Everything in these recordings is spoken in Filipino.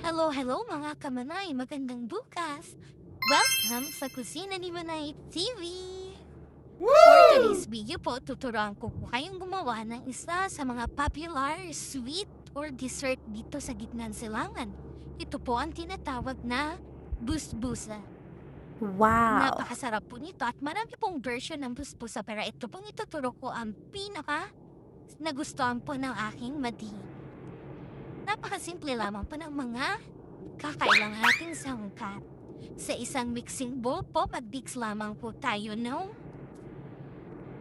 Hello mga kamanay! Magandang bukas! Welcome sa Kusina ni Manay TV! For today's video po, tuturuan ko po kayong gumawa ng isa sa mga popular sweet or dessert dito sa gitnang silangan. Ito po ang tinatawag na busbusa. Wow! Napakasarap po nito at marami pong version ng busbusa, pero ito pong ituturo ko ang pinaka nagustuhan po ng aking madi. Napakasimple lamang po ng mga kakailangan nating sangkap. Sa isang mixing bowl po, mag-mix lamang po tayo ng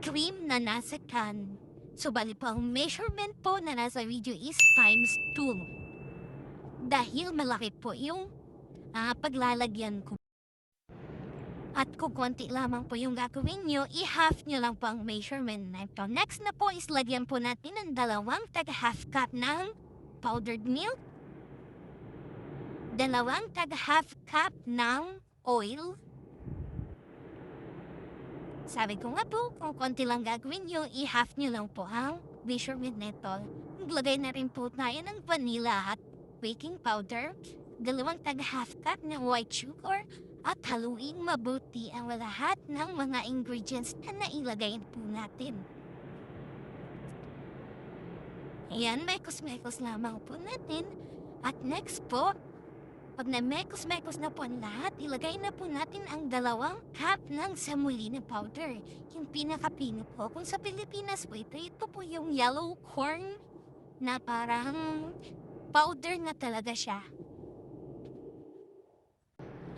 cream na nasa can. So, bali po ang measurement po na nasa video is times 2. Dahil malaki po yung paglalagyan ko. At kung konti lamang po yung gagawin nyo, i-half nyo lang po ang measurement na ito. Next na po is lagyan po natin ng 2 tag-half cup ng powdered milk, 2 tag-half cup ng oil. Sabi ko nga po, kung konti lang gagawin nyo, i-half nyo lang po ang measurement nito. Maglagay na rin po tayo ng vanilla at baking powder, 2 tag-half cup ng white sugar, at haluin mabuti ang lahat ng mga ingredients na nailagay po natin. Ayan, mekos-mekos lamang po natin. At next po, pag na-mekos-mekos na po ang lahat, ilagay na po natin ang 2 cup ng semolina powder. Yung pinaka-pino po. Kung sa Pilipinas po ito po yung yellow corn na parang powder na talaga siya.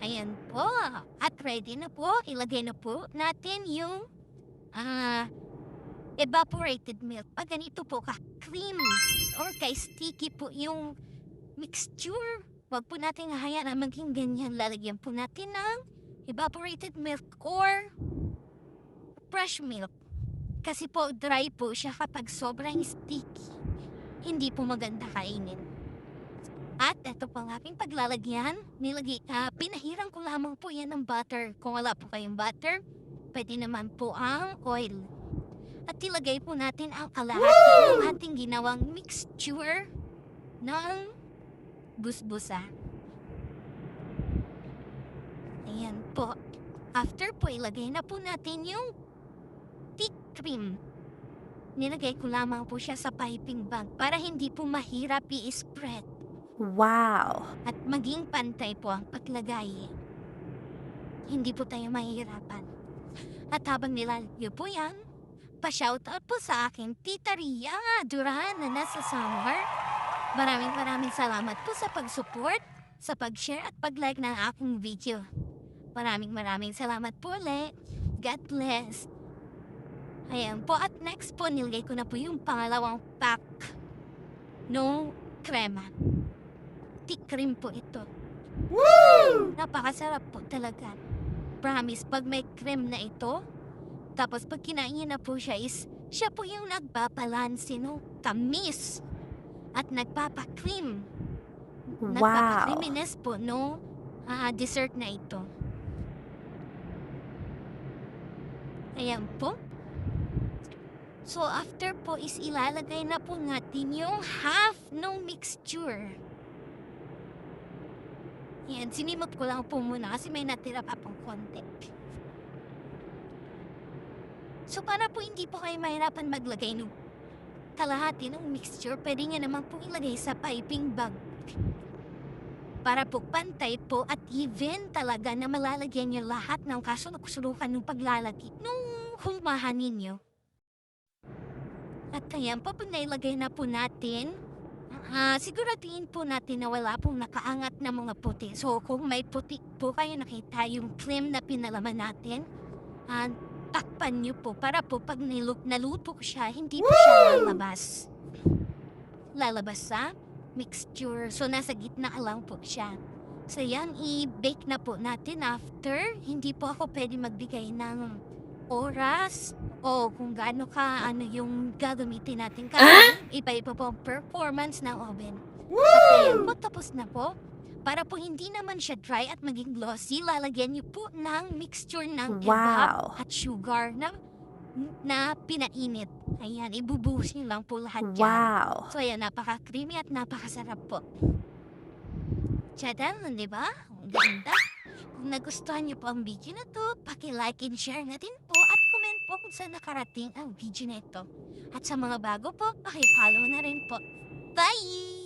Ayan po. At ready na po. Ilagay na po natin yung evaporated milk. Pag ganito po ka-cream or ka-sticky po yung mixture, wag po natin hahayaan na maging ganyan. Lalagyan po natin ng evaporated milk or fresh milk. Kasi po dry po siya kapag sobrang sticky. Hindi po maganda kainin. At ito po ang aking paglalagyan. Pinahirang ko lamang po yan ng butter. Kung wala po kayong butter, pwede naman po ang oil. At ilagay po natin ang kalahati ng ating ginawang mixture ng busbusa. Ayan po. After po, ilagay na po natin yung thick cream. Nilagay ko lamang po siya sa piping bag para hindi po mahirap i-spread. Wow! At maging pantay po ang paglagay. Hindi po tayo mahihirapan. At habang nilalagay po yan, pa-shoutout po sa aking Tita Ria Duran na nasa summer. Maraming salamat po sa pag-support, sa pag-share at pag-like ng aking video. Maraming salamat po ulit. God bless. Ayan po, at next po nilagay ko na po yung pangalawang pack ng krema. Thick cream po ito. Woo! Napakasarap po talaga. Promise, pag may cream na ito, tapos pag kinain niyo na po siya is, siya po yung nagbabalanse no, tamis at nagpapakream. Wow! Nagpapakreaminess po no, dessert na ito. Ayan po. So after po is ilalagay na po natin yung half ng mixture. Yan, sinimot ko lang po muna kasi may natira pa pong konti. So para po hindi po kayo mahirapan maglagay ng kalahati ng mixture, pwede nga naman po ilagay sa piping bag. Para po pantay po at even talaga na malalagyan nyo lahat ng kasulok-sulukan ng paglalagay nung humahan ninyo. At kaya po pag nailagay na po natin, siguraduhin po natin na wala pong nakaangat na mga puti. So kung may puti po kayo nakita yung cream na pinalaman natin, takpan nyo po para po pag naluto ko siya, hindi po siya lalabas. Lalabas sa mixture. So nasa gitna lang po siya. So yan, i-bake na po natin after. Hindi po ako pwede magbigay ng oras o kung gaano ka yung gagamitin natin. Kasi iba-iba po ang performance ng oven. At ayan po, tapos na po. Para po hindi naman siya dry at maging glossy, lalagyan niyo po ng mixture ng evap at sugar na pinainit. Ayan, ibubuhos niyo lang po lahat dyan. Wow! So ayan, napaka-creamy at napakasarap po. Tiyadaan, di ba? Ang ganda. Kung nagustuhan niyo po ang video na to, paki-like and share na din po at comment po kung saan nakarating ang video na ito. At sa mga bago po, paki-follow na rin po. Bye!